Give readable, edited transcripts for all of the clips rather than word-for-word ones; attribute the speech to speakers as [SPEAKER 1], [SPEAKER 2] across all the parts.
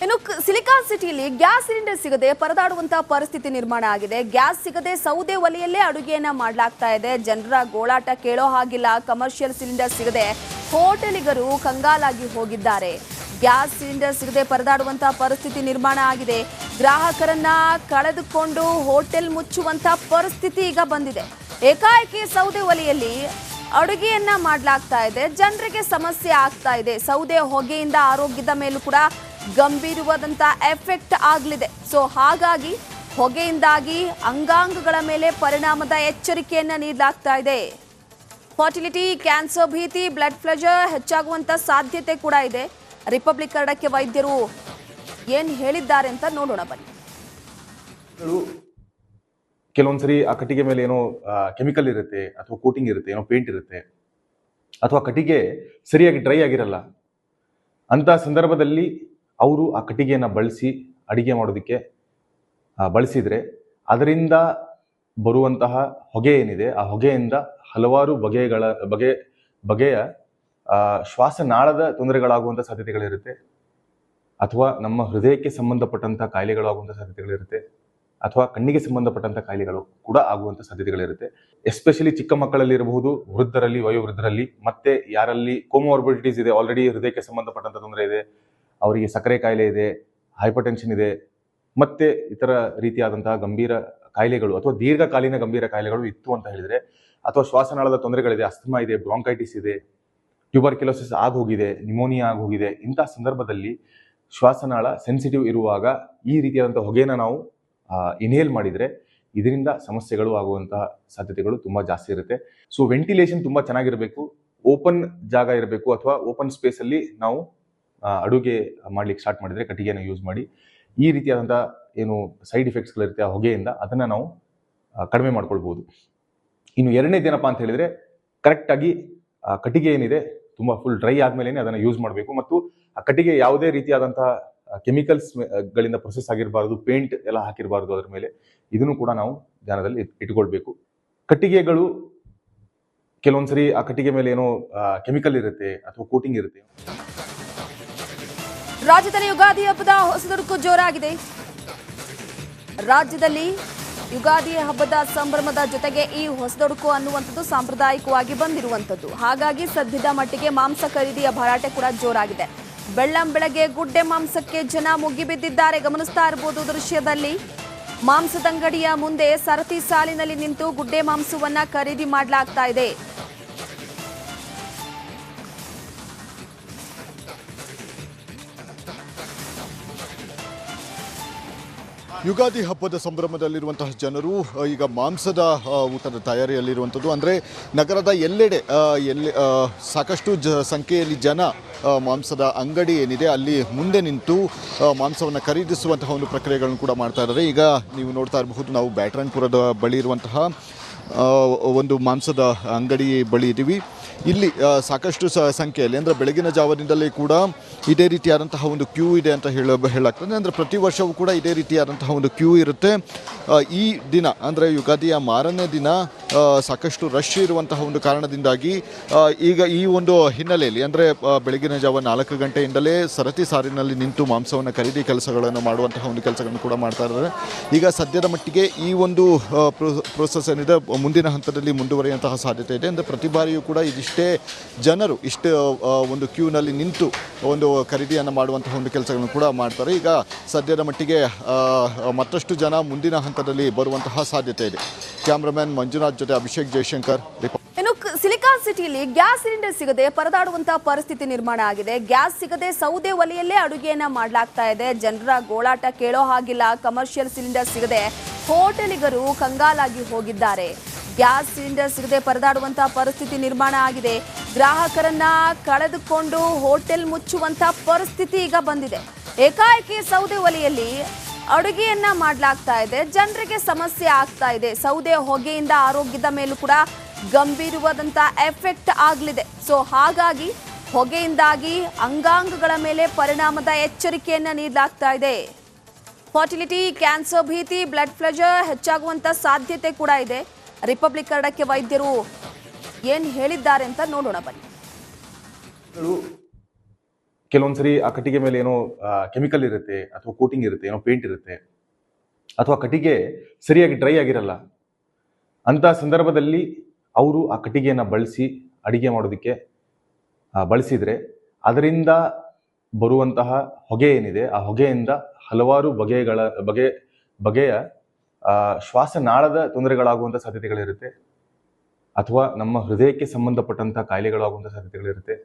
[SPEAKER 1] ಇನ್ನು ಸಿಲಿಕಾನ್ ಸಿಟಿಯಲ್ಲಿ gas cylinder ಸಿಗದೆ ಪರದಾಡುವಂತಹ ಪರಿಸ್ಥಿತಿ ನಿರ್ಮಾಣ ಆಗಿದೆ. ಗ್ಯಾಸ್ ಸಿಗದೆ ಸೌದೆ ಒಲೆಯಲ್ಲೇ ಅಡುಗೆಯನ್ನ ಮಾಡಲಾಗ್ತಾ ಇದೆ. ಜನರ ಗೋಳಾಟ ಕೇಳೋ ಹಾಗಿಲ್ಲ. ಕಮರ್ಷಿಯಲ್ ಸಿಲಿಂಡರ್ ಸಿಗದೆ ಹೋಟೆಲಿಗರು ಕಂಗಾಲಾಗಿ ಹೋಗಿದ್ದಾರೆ. ಗ್ಯಾಸ್ ಸಿಲಿಂಡರ್ ಸಿಗದೆ ಪರದಾಡುವಂತಹ ಪರಿಸ್ಥಿತಿ ನಿರ್ಮಾಣ ಆಗಿದೆ. ಗ್ರಾಹಕರನ್ನ ಕಳೆದುಕೊಂಡು ಹೋಟೆಲ್ ಮುಚ್ಚುವಂತಹ ಪರಿಸ್ಥಿತಿ ಈಗ ಬಂದಿದೆ. ಏಕಾಏಕಿ ಸೌದೆ ಒಲೆಯಲ್ಲಿ ಅಡುಗೆಯನ್ನ ಮಾಡಲಾಗ್ತಾ ಇದೆ. ಜನರಿಗೆ ಸಮಸ್ಯೆ ಆಗ್ತಾ ಇದೆ. ಸೌದೆ ಹೊಗೆಯಿಂದ ಆರೋಗ್ಯದ ಮೇಲೂ ಕೂಡ ಗಂಭೀರವಾದಂತ ಎಫೆಕ್ಟ್ ಆಗಲಿದೆ. ಸೊ ಹಾಗಾಗಿ ಹೊಗೆಯಿಂದಾಗಿ ಅಂಗಾಂಗಗಳ ಮೇಲೆ ಪರಿಣಾಮದ ಎಚ್ಚರಿಕೆಯನ್ನ ನೀಡಲಾಗ್ತಾ ಇದೆ. ಫರ್ಟಿಲಿಟಿ, ಕ್ಯಾನ್ಸರ್ ಭೀತಿ, ಬ್ಲಡ್ ಪ್ರೆಷರ್ ಹೆಚ್ಚಾಗುವಂತ ಸಾಧ್ಯತೆ ಕೂಡ ಇದೆ. ರಿಪಬ್ಲಿಕ್ ಕನ್ನಡಕ್ಕೆ ವೈದ್ಯರು ಏನ್ ಹೇಳಿದ್ದಾರೆ ಅಂತ ನೋಡೋಣ ಬನ್ನಿ.
[SPEAKER 2] ಕೆಲವೊಂದ್ಸರಿ ಆ ಕಟ್ಟಿಗೆ ಮೇಲೆ ಏನೋ ಕೆಮಿಕಲ್ ಇರುತ್ತೆ, ಅಥವಾ ಕೋಟಿಂಗ್ ಇರುತ್ತೆ, ಏನೋ ಪೇಂಟ್ ಇರುತ್ತೆ, ಅಥವಾ ಕಟ್ಟಿಗೆ ಸರಿಯಾಗಿ ಡ್ರೈ ಆಗಿರಲ್ಲ. ಅಂತ ಸಂದರ್ಭದಲ್ಲಿ ಅವರು ಆ ಕಟ್ಟಿಗೆಯನ್ನು ಬಳಸಿ ಅಡಿಗೆ ಮಾಡೋದಕ್ಕೆ ಬಳಸಿದ್ರೆ ಅದರಿಂದ ಬರುವಂತಹ ಹೊಗೆ ಏನಿದೆ, ಆ ಹೊಗೆಯಿಂದ ಹಲವಾರು ಬಗೆಯ ಶ್ವಾಸನಾಳದ ತೊಂದರೆಗಳಾಗುವಂಥ ಸಾಧ್ಯತೆಗಳಿರುತ್ತೆ, ಅಥವಾ ನಮ್ಮ ಹೃದಯಕ್ಕೆ ಸಂಬಂಧಪಟ್ಟಂಥ ಕಾಯಿಲೆಗಳಾಗುವಂಥ ಸಾಧ್ಯತೆಗಳಿರುತ್ತೆ, ಅಥವಾ ಕಣ್ಣಿಗೆ ಸಂಬಂಧಪಟ್ಟಂಥ ಕಾಯಿಲೆಗಳು ಕೂಡ ಆಗುವಂಥ ಸಾಧ್ಯತೆಗಳಿರುತ್ತೆ. ಎಸ್ಪೆಷಲಿ ಚಿಕ್ಕ ಮಕ್ಕಳಲ್ಲಿ ಇರಬಹುದು, ವೃದ್ಧರಲ್ಲಿ, ವಯೋವೃದ್ಧರಲ್ಲಿ, ಮತ್ತೆ ಯಾರಲ್ಲಿ ಕೋಮೋರ್ಬಿಡಿಟೀಸ್ ಇದೆ, ಆಲ್ರೆಡಿ ಹೃದಯಕ್ಕೆ ಸಂಬಂಧಪಟ್ಟಂಥ ತೊಂದರೆ ಇದೆ, ಅವರಿಗೆ ಸಕ್ಕರೆ ಕಾಯಿಲೆ ಇದೆ, ಹೈಪರ್ ಟೆನ್ಷನ್ ಇದೆ, ಮತ್ತೆ ಇತರ ರೀತಿಯಾದಂತಹ ಗಂಭೀರ ಕಾಯಿಲೆಗಳು ಅಥವಾ ದೀರ್ಘಕಾಲೀನ ಗಂಭೀರ ಕಾಯಿಲೆಗಳು ಇತ್ತು ಅಂತ ಹೇಳಿದ್ರೆ, ಅಥವಾ ಶ್ವಾಸನಾಳದ ತೊಂದರೆಗಳಿದೆ, ಅಸ್ತಮಾ ಇದೆ, ಬ್ರಾಂಕೈಟಿಸ್ ಇದೆ, ಟ್ಯೂಬರ್ಕ್ಯುಲೋಸಿಸ್ ಆಗೋಗಿದೆ, ನಿಮೋನಿಯಾ ಆಗೋಗಿದೆ, ಇಂತಹ ಸಂದರ್ಭದಲ್ಲಿ ಶ್ವಾಸನಾಳ ಸೆನ್ಸಿಟಿವ್ ಇರುವಾಗ ಈ ರೀತಿಯಾದಂತಹ ಹೊಗೆನ ನಾವು ಇನ್ಹೇಲ್ ಮಾಡಿದ್ರೆ ಇದರಿಂದ ಸಮಸ್ಯೆಗಳು ಆಗುವಂತಹ ಸಾಧ್ಯತೆಗಳು ತುಂಬಾ ಜಾಸ್ತಿ ಇರುತ್ತೆ. ಸೊ ವೆಂಟಿಲೇಷನ್ ತುಂಬಾ ಚೆನ್ನಾಗಿರಬೇಕು, ಓಪನ್ ಜಾಗ ಇರಬೇಕು, ಅಥವಾ ಓಪನ್ ಸ್ಪೇಸ್ ಅಲ್ಲಿ ನಾವು ಅಡುಗೆ ಮಾಡ್ಲಿಕ್ಕೆ ಸ್ಟಾರ್ಟ್ ಮಾಡಿದ್ರೆ ಕಟ್ಟಿಗೆನ ಯೂಸ್ ಮಾಡಿ ಈ ರೀತಿಯಾದಂತಹ ಏನು ಸೈಡ್ ಎಫೆಕ್ಟ್ಸ್ಗಳಿರುತ್ತೆ ಆ ಹೊಗೆಯಿಂದ, ಅದನ್ನ ನಾವು ಕಡಿಮೆ ಮಾಡ್ಕೊಳ್ಬಹುದು. ಇನ್ನು ಎರಡನೇದೇನಪ್ಪ ಅಂತ ಹೇಳಿದ್ರೆ, ಕರೆಕ್ಟ್ ಆಗಿ ಕಟ್ಟಿಗೆ ಏನಿದೆ ತುಂಬಾ ಫುಲ್ ಡ್ರೈ ಆದ್ಮೇಲೆ ಅದನ್ನ ಯೂಸ್ ಮಾಡಬೇಕು. ಮತ್ತು ಆ ಕಟ್ಟಿಗೆ ಯಾವುದೇ ರೀತಿಯಾದಂತಹ ಕೆಮಿಕಲ್ಸ್ ಗಳಿಂದ ಪ್ರೊಸೆಸ್ ಆಗಿರಬಾರ್ದು, ಪೇಂಟ್ ಎಲ್ಲ ಹಾಕಿರಬಾರ್ದು ಅದರ ಮೇಲೆ. ಇದನ್ನು ಕೂಡ ನಾವು ಧ್ಯಾನದಲ್ಲಿ ಇಟ್ಕೊಳ್ಬೇಕು. ಕಟ್ಟಿಗೆಗಳು ಕೆಲವೊಂದ್ಸರಿ ಆ ಕಟ್ಟಿಗೆ ಮೇಲೆ ಏನೋ ಕೆಮಿಕಲ್ ಇರುತ್ತೆ, ಅಥವಾ ಕೋಟಿಂಗ್ ಇರುತ್ತೆ.
[SPEAKER 1] ರಾಜ್ಯದಲ್ಲಿ ಯುಗಾದಿ ಹಬ್ಬದ ಹೊಸದುಡುಕು ಜೋರಾಗಿದೆ. ರಾಜ್ಯದಲ್ಲಿ ಯುಗಾದಿ ಹಬ್ಬದ ಸಂಭ್ರಮದ ಜೊತೆಗೆ ಈ ಹೊಸದುಡುಕು ಅನ್ನುವಂಥದ್ದು ಸಾಂಪ್ರದಾಯಿಕವಾಗಿ ಬಂದಿರುವಂಥದ್ದು. ಹಾಗಾಗಿ ಸದ್ಯದ ಮಟ್ಟಿಗೆ ಮಾಂಸ ಖರೀದಿಯ ಭರಾಟೆ ಕೂಡ ಜೋರಾಗಿದೆ. ಬೆಳ್ಳಂಬೆಳಗ್ಗೆ ಗುಡ್ಡೆ ಮಾಂಸಕ್ಕೆ ಜನ ಮುಗಿಬಿದ್ದಿದ್ದಾರೆ. ಗಮನಿಸ್ತಾ ಇರಬಹುದು ದೃಶ್ಯದಲ್ಲಿ. ಮಾಂಸದಂಗಡಿಯ ಮುಂದೆ ಸರತಿ ಸಾಲಿನಲ್ಲಿ ನಿಂತು ಗುಡ್ಡೆ ಮಾಂಸವನ್ನ ಖರೀದಿ ಮಾಡಲಾಗ್ತಾ ಇದೆ.
[SPEAKER 3] ಯುಗಾದಿ ಹಬ್ಬದ ಸಂಭ್ರಮದಲ್ಲಿರುವಂತಹ ಜನರು ಈಗ ಮಾಂಸದ ಊಟದ ತಯಾರಿಯಲ್ಲಿರುವಂಥದ್ದು. ಅಂದರೆ ನಗರದ ಎಲ್ಲೆಡೆ ಸಾಕಷ್ಟು ಸಂಖ್ಯೆಯಲ್ಲಿ ಜನ ಮಾಂಸದ ಅಂಗಡಿ ಏನಿದೆ ಅಲ್ಲಿ ಮುಂದೆ ನಿಂತು ಮಾಂಸವನ್ನು ಖರೀದಿಸುವಂತಹ ಒಂದು ಪ್ರಕ್ರಿಯೆಗಳನ್ನು ಕೂಡ ಮಾಡ್ತಾ ಇದ್ದಾರೆ. ಈಗ ನೀವು ನೋಡ್ತಾ ಇರಬಹುದು, ನಾವು ಬ್ಯಾಟರಾಯನಪುರದ ಬಳಿ ಇರುವಂತಹ ಒಂದು ಮಾಂಸದ ಅಂಗಡಿ ಬಳಿ ಇದ್ದೀವಿ. ಇಲ್ಲಿ ಸಾಕಷ್ಟು ಸಂಖ್ಯೆಯಲ್ಲಿ, ಅಂದರೆ ಬೆಳಗಿನ ಜಾವದಿಂದಲೇ ಕೂಡ ಇದೇ ರೀತಿಯಾದಂತಹ ಒಂದು ಕ್ಯೂ ಇದೆ ಅಂತ ಹೇಳಲಾಗ್ತದೆ. ಅಂದರೆ ಪ್ರತಿ ವರ್ಷವೂ ಕೂಡ ಇದೇ ರೀತಿಯಾದಂತಹ ಒಂದು ಕ್ಯೂ ಇರುತ್ತೆ. ಈ ದಿನ ಅಂದರೆ ಯುಗಾದಿಯ ಮಾರನೇ ದಿನ ಸಾಕಷ್ಟು ರಶ್ ಇರುವಂತಹ ಒಂದು ಕಾರಣದಿಂದಾಗಿ ಈಗ ಈ ಒಂದು ಹಿನ್ನೆಲೆಯಲ್ಲಿ, ಅಂದರೆ ಬೆಳಗಿನ ಜಾವ 4 ಗಂಟೆಯಿಂದಲೇ ಸರತಿ ಸಾರಿನಲ್ಲಿ ನಿಂತು ಮಾಂಸವನ್ನು ಖರೀದಿ ಕೆಲಸಗಳನ್ನು ಮಾಡುವಂತಹ ಒಂದು ಕೆಲಸಗಳನ್ನು ಕೂಡ ಮಾಡ್ತಾ ಇದ್ದಾರೆ. ಈಗ ಸದ್ಯದ ಮಟ್ಟಿಗೆ ಈ ಒಂದು ಪ್ರೋಸೆಸ್ ಏನಿದೆ ಮುಂದಿನ ಹಂತದಲ್ಲಿ ಮುಂದುವರಿಯುವಂತಹ ಸಾಧ್ಯತೆ ಇದೆ. ಅಂದರೆ ಪ್ರತಿ ಬಾರಿಯೂ ಕೂಡ ಇದಿಷ್ಟೇ ಜನರು ಇಷ್ಟು ಒಂದು ಕ್ಯೂನಲ್ಲಿ ನಿಂತು ಒಂದು ಖರೀದಿಯನ್ನು ಮಾಡುವಂತಹ ಒಂದು ಕೆಲಸಗಳನ್ನು ಕೂಡ ಮಾಡ್ತಾರೆ. ಈಗ ಸದ್ಯದ ಮಟ್ಟಿಗೆ ಮತ್ತಷ್ಟು ಜನ ಮುಂದಿನ ಹಂತದಲ್ಲಿ ಬರುವಂತಹ ಸಾಧ್ಯತೆ ಇದೆ. ಕ್ಯಾಮ್ರಾಮನ್ ಮಂಜುನಾಥ್ ಜೊತೆ ಅಭಿಷೇಕ್ ಜಯಶಂಕರ್.
[SPEAKER 1] ಇನ್ನು ಸಿಲಿಕಾನ್ ಸಿಟಿಯಲ್ಲಿ ಗ್ಯಾಸ್ ಸಿಲಿಂಡರ್ ಸಿಗದೆ ಪರದಾಡುವಂತಹ ಪರಿಸ್ಥಿತಿ ನಿರ್ಮಾಣ ಆಗಿದೆ. ಗ್ಯಾಸ್ ಸಿಗದೆ ಸೌದೆ ಒಲೆಯಲ್ಲೇ ಅಡುಗೆಯನ್ನ ಮಾಡಲಾಗ್ತಾ ಇದೆ. ಜನರ ಗೋಳಾಟ ಕೇಳೋ ಹಾಗಿಲ್ಲ. ಕಮರ್ಷಿಯಲ್ ಸಿಲಿಂಡರ್ ಸಿಗದೆ ಹೋಟೆಲಿಗರು ಕಂಗಾಲಾಗಿ ಹೋಗಿದ್ದಾರೆ. ಗ್ಯಾಸ್ ಸಿಲಿಂಡರ್ ಸಿಗದೆ ಪರದಾಡುವಂತಹ ಪರಿಸ್ಥಿತಿ ನಿರ್ಮಾಣ ಆಗಿದೆ. ಗ್ರಾಹಕರನ್ನ ಕಳೆದುಕೊಂಡು ಹೋಟೆಲ್ ಮುಚ್ಚುವಂತಹ ಪರಿಸ್ಥಿತಿ ಈಗ ಬಂದಿದೆ. ಏಕಾಏಕಿ ಸೌದೆ ಒಲೆಯಲ್ಲಿ ಅಡುಗೆಯನ್ನ ಮಾಡಲಾಗ್ತಾ ಇದೆ. ಜನರಿಗೆ ಸಮಸ್ಯೆ ಆಗ್ತಾ ಇದೆ. ಸೌದೆ ಹೊಗೆಯಿಂದ ಆರೋಗ್ಯದ ಮೇಲೂ ಕೂಡ ಗಂಭೀರವಾದಂತ ಎಫೆಕ್ಟ್ ಆಗಲಿದೆ. ಸೊ ಹಾಗಾಗಿ ಹೊಗೆಯಿಂದಾಗಿ ಅಂಗಾಂಗಗಳ ಮೇಲೆ ಪರಿಣಾಮದ ಎಚ್ಚರಿಕೆಯನ್ನ ನೀಡಲಾಗ್ತಾ ಇದೆ. ಫರ್ಟಿಲಿಟಿ, ಕ್ಯಾನ್ಸರ್ ಭೀತಿ, ಬ್ಲಡ್ ಪ್ರೆಷರ್ ಹೆಚ್ಚಾಗುವಂತ ಸಾಧ್ಯತೆ ಕೂಡ ಇದೆ. ರಿಪಬ್ಲಿಕ್ ಕನ್ನಡಕ್ಕೆ ವೈದ್ಯರು ಏನ್ ಹೇಳಿದ್ದಾರೆ ಅಂತ ನೋಡೋಣ ಬನ್ನಿ.
[SPEAKER 2] ಕೆಲವೊಂದ್ಸರಿ ಆ ಕಟ್ಟಿಗೆ ಮೇಲೆ ಏನೋ ಕೆಮಿಕಲ್ ಇರುತ್ತೆ ಅಥವಾ ಕೋಟಿಂಗ್ ಇರುತ್ತೆ, ಏನೋ ಪೇಂಟ್ ಇರುತ್ತೆ, ಅಥವಾ ಕಟ್ಟಿಗೆ ಸರಿಯಾಗಿ ಡ್ರೈ ಆಗಿರಲ್ಲ. ಅಂತ ಸಂದರ್ಭದಲ್ಲಿ ಅವರು ಆ ಕಟ್ಟಿಗೆಯನ್ನು ಬಳಸಿ ಅಡಿಗೆ ಮಾಡೋದಕ್ಕೆ ಬಳಸಿದರೆ ಅದರಿಂದ ಬರುವಂತಹ ಹೊಗೆ ಏನಿದೆ, ಆ ಹೊಗೆಯಿಂದ ಹಲವಾರು ಬಗೆಯ ಶ್ವಾಸನಾಳದ ತೊಂದರೆಗಳಾಗುವಂಥ ಸಾಧ್ಯತೆಗಳಿರುತ್ತೆ, ಅಥವಾ ನಮ್ಮ ಹೃದಯಕ್ಕೆ ಸಂಬಂಧಪಟ್ಟಂಥ ಕಾಯಿಲೆಗಳಾಗುವಂಥ ಸಾಧ್ಯತೆಗಳಿರುತ್ತೆ,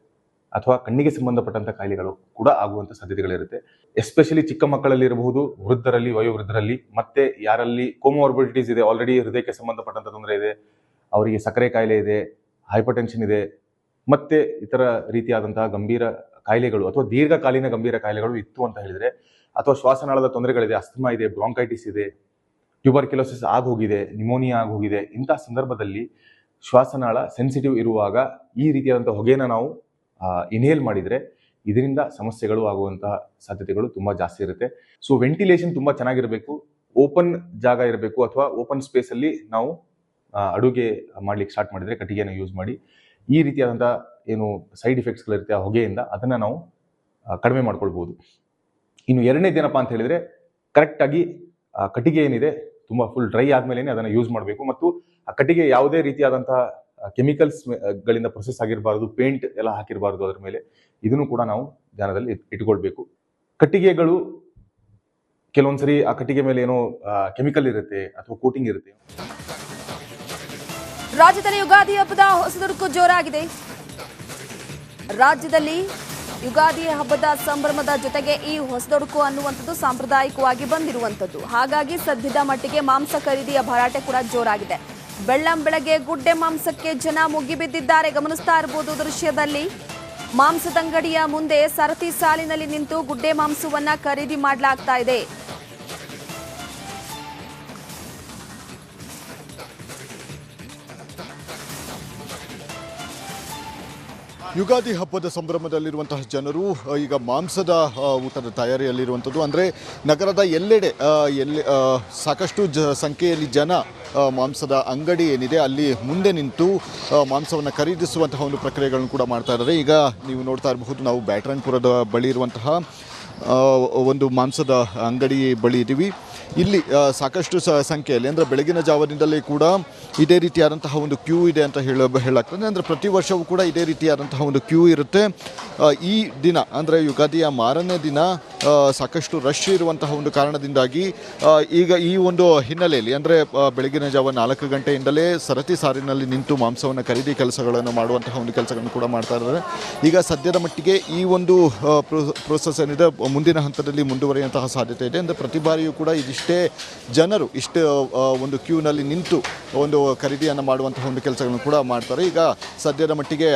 [SPEAKER 2] ಅಥವಾ ಕಣ್ಣಿಗೆ ಸಂಬಂಧಪಟ್ಟಂಥ ಕಾಯಿಲೆಗಳು ಕೂಡ ಆಗುವಂಥ ಸಾಧ್ಯತೆಗಳಿರುತ್ತೆ. ಎಸ್ಪೆಷಲಿ ಚಿಕ್ಕ ಮಕ್ಕಳಲ್ಲಿ ಇರಬಹುದು, ವೃದ್ಧರಲ್ಲಿ, ವಯೋವೃದ್ಧರಲ್ಲಿ, ಮತ್ತೆ ಯಾರಲ್ಲಿ ಕೋಮೋರ್ಬಿಡಿಟೀಸ್ ಇದೆ, ಆಲ್ರೆಡಿ ಹೃದಯಕ್ಕೆ ಸಂಬಂಧಪಟ್ಟಂಥ ತೊಂದರೆ ಇದೆ, ಅವರಿಗೆ ಸಕ್ಕರೆ ಕಾಯಿಲೆ ಇದೆ, ಹೈಪರ್ ಟೆನ್ಷನ್ ಇದೆ, ಮತ್ತೆ ಇತರ ರೀತಿಯಾದಂತಹ ಗಂಭೀರ ಕಾಯಿಲೆಗಳು ಅಥವಾ ದೀರ್ಘಕಾಲೀನ ಗಂಭೀರ ಕಾಯಿಲೆಗಳು ಇತ್ತು ಅಂತ ಹೇಳಿದ್ರೆ, ಅಥವಾ ಶ್ವಾಸನಾಳದ ತೊಂದರೆಗಳಿದೆ, ಅಸ್ತಮಾ ಇದೆ, ಬ್ರಾಂಕೈಟಿಸ್ ಇದೆ, ಟ್ಯೂಬರ್ಕ್ಯುಲೋಸಿಸ್ ಆಗೋಗಿದೆ, ನಿಮೋನಿಯಾ ಆಗೋಗಿದೆ, ಇಂತಹ ಸಂದರ್ಭದಲ್ಲಿ ಶ್ವಾಸನಾಳ ಸೆನ್ಸಿಟಿವ್ ಇರುವಾಗ ಈ ರೀತಿಯಾದಂಥ ಹೊಗೆನ ನಾವು ಇನ್ಹೇಲ್ ಮಾಡಿದರೆ ಇದರಿಂದ ಸಮಸ್ಯೆಗಳು ಆಗುವಂತಹ ಸಾಧ್ಯತೆಗಳು ತುಂಬ ಜಾಸ್ತಿ ಇರುತ್ತೆ. ಸೊ ವೆಂಟಿಲೇಷನ್ ತುಂಬ ಚೆನ್ನಾಗಿರಬೇಕು, ಓಪನ್ ಜಾಗ ಇರಬೇಕು, ಅಥವಾ ಓಪನ್ ಸ್ಪೇಸಲ್ಲಿ ನಾವು ಅಡುಗೆ ಮಾಡ್ಲಿಕ್ಕೆ ಸ್ಟಾರ್ಟ್ ಮಾಡಿದರೆ ಕಟ್ಟಿಗೆಯನ್ನು ಯೂಸ್ ಮಾಡಿ ಈ ರೀತಿಯಾದಂಥ ಏನು ಸೈಡ್ ಇಫೆಕ್ಟ್ಸ್ಗಳಿರುತ್ತೆ ಆ ಹೊಗೆಯಿಂದ, ಅದನ್ನು ನಾವು ಕಡಿಮೆ ಮಾಡ್ಕೊಳ್ಬೋದು. ಇನ್ನು ಎರಡನೇದೇನಪ್ಪ ಅಂತ ಹೇಳಿದರೆ, ಕರೆಕ್ಟಾಗಿ ಕಟ್ಟಿಗೆ ಏನಿದೆ ತುಂಬ ಫುಲ್ ಡ್ರೈ ಆದಮೇಲೆ ಅದನ್ನು ಯೂಸ್ ಮಾಡಬೇಕು, ಮತ್ತು ಆ ಕಟ್ಟಿಗೆ ಯಾವುದೇ ರೀತಿಯಾದಂಥ ಕೆಮಿಕಲ್ಸ್ಗಳಿಂದ ಪ್ರೊಸೆಸ್ ಆಗಿರಬಾರ್ದು, ಪೇಂಟ್ ಎಲ್ಲ ಹಾಕಿರಬಾರ್ದು ಅದರ ಮೇಲೆ. ಇದನ್ನು ಕೂಡ ನಾವು ಧ್ಯಾನದಲ್ಲಿ ಇಟ್ಕೊಳ್ಬೇಕು. ಕಟ್ಟಿಗೆಗಳು ಕೆಲವೊಂದ್ಸರಿ ಆ ಕಟ್ಟಿಗೆ ಮೇಲೆ ಏನೋ ಕೆಮಿಕಲ್ ಇರುತ್ತೆ ಅಥವಾ ಕೋಟಿಂಗ್ ಇರುತ್ತೆ.
[SPEAKER 1] ರಾಜ್ಯದಲ್ಲಿ ಯುಗಾದಿ ಹಬ್ಬದ ಹೊಸದುಡುಕು ಜೋರಾಗಿದೆ. ರಾಜ್ಯದಲ್ಲಿ ಯುಗಾದಿ ಹಬ್ಬದ ಸಂಭ್ರಮದ ಜೊತೆಗೆ ಈ ಹೊಸದುಡುಕು ಅನ್ನುವಂಥದ್ದು ಸಾಂಪ್ರದಾಯಿಕವಾಗಿ ಬಂದಿರುವಂಥದ್ದು. ಹಾಗಾಗಿ ಸದ್ಯದ ಮಟ್ಟಿಗೆ ಮಾಂಸ ಖರೀದಿಯ ಭರಾಟೆ ಕೂಡ ಜೋರಾಗಿದೆ. ಬೆಳ್ಳಂಬೆಳಗ್ಗೆ ಗುಡ್ಡೆ ಮಾಂಸಕ್ಕೆ ಜನ ಮುಗಿಬಿದ್ದಿದ್ದಾರೆ. ಗಮನಿಸ್ತಾ ಇರಬಹುದು ದೃಶ್ಯದಲ್ಲಿ, ಮಾಂಸದಂಗಡಿಯ ಮುಂದೆ ಸರತಿ ಸಾಲಿನಲ್ಲಿ ನಿಂತು ಗುಡ್ಡೆ ಮಾಂಸವನ್ನ ಖರೀದಿ ಮಾಡಲಾಗ್ತಾ ಇದೆ.
[SPEAKER 3] ಯುಗಾದಿ ಹಬ್ಬದ ಸಂಭ್ರಮದಲ್ಲಿರುವಂತಹ ಜನರು ಈಗ ಮಾಂಸದ ಊಟದ ತಯಾರಿಯಲ್ಲಿರುವಂಥದ್ದು. ಅಂದರೆ ನಗರದ ಎಲ್ಲೆಡೆ ಸಾಕಷ್ಟು ಸಂಖ್ಯೆಯಲ್ಲಿ ಜನ ಮಾಂಸದ ಅಂಗಡಿ ಏನಿದೆ ಅಲ್ಲಿ ಮುಂದೆ ನಿಂತು ಮಾಂಸವನ್ನು ಖರೀದಿಸುವಂತಹ ಒಂದು ಪ್ರಕ್ರಿಯೆಗಳನ್ನು ಕೂಡ ಮಾಡ್ತಾ ಇದ್ದಾರೆ. ಈಗ ನೀವು ನೋಡ್ತಾ ಇರಬಹುದು, ನಾವು ಬ್ಯಾಟರಾಯನಪುರದ ಬಳಿ ಇರುವಂತಹ ಒಂದು ಮಾಂಸದ ಅಂಗಡಿ ಬಳಿ ಇದ್ದೀವಿ. ಇಲ್ಲಿ ಸಾಕಷ್ಟು ಸಂಖ್ಯೆಯಲ್ಲಿ, ಅಂದರೆ ಬೆಳಗಿನ ಜಾವದಿಂದಲೇ ಕೂಡ ಇದೇ ರೀತಿಯಾದಂತಹ ಒಂದು ಕ್ಯೂ ಇದೆ ಅಂತ ಹೇಳಲಾಗ್ತದೆ. ಅಂದರೆ ಪ್ರತಿ ವರ್ಷವೂ ಕೂಡ ಇದೇ ರೀತಿಯಾದಂತಹ ಒಂದು ಕ್ಯೂ ಇರುತ್ತೆ. ಈ ದಿನ ಅಂದರೆ ಯುಗಾದಿಯ ಮಾರನೇ ದಿನ ಸಾಕಷ್ಟು ರಶ್ ಇರುವಂತಹ ಒಂದು ಕಾರಣದಿಂದಾಗಿ ಈಗ ಈ ಒಂದು ಹಿನ್ನೆಲೆಯಲ್ಲಿ, ಅಂದರೆ ಬೆಳಗಿನ ಜಾವ 4 ಗಂಟೆಯಿಂದಲೇ ಸರತಿ ಸಾರಿನಲ್ಲಿ ನಿಂತು ಮಾಂಸವನ್ನು ಖರೀದಿ ಕೆಲಸಗಳನ್ನು ಮಾಡುವಂತಹ ಒಂದು ಕೆಲಸಗಳನ್ನು ಕೂಡ ಮಾಡ್ತಾ ಇದ್ದಾರೆ. ಈಗ ಸದ್ಯದ ಮಟ್ಟಿಗೆ ಈ ಒಂದು ಪ್ರೋಸೆಸ್ ಏನಿದೆ ಮುಂದಿನ ಹಂತದಲ್ಲಿ ಮುಂದುವರಿಯುವಂತಹ ಸಾಧ್ಯತೆ ಇದೆ. ಅಂದರೆ ಪ್ರತಿ ಬಾರಿಯೂ ಕೂಡ ಇದಿಷ್ಟೇ ಜನರು ಒಂದು ಕ್ಯೂನಲ್ಲಿ ನಿಂತು ಒಂದು ಖರೀದಿಯನ್ನು ಮಾಡುವಂತಹ ಒಂದು ಕೆಲಸಗಳನ್ನು ಕೂಡ ಮಾಡ್ತಾರೆ. ಈಗ ಸದ್ಯದ ಮಟ್ಟಿಗೆ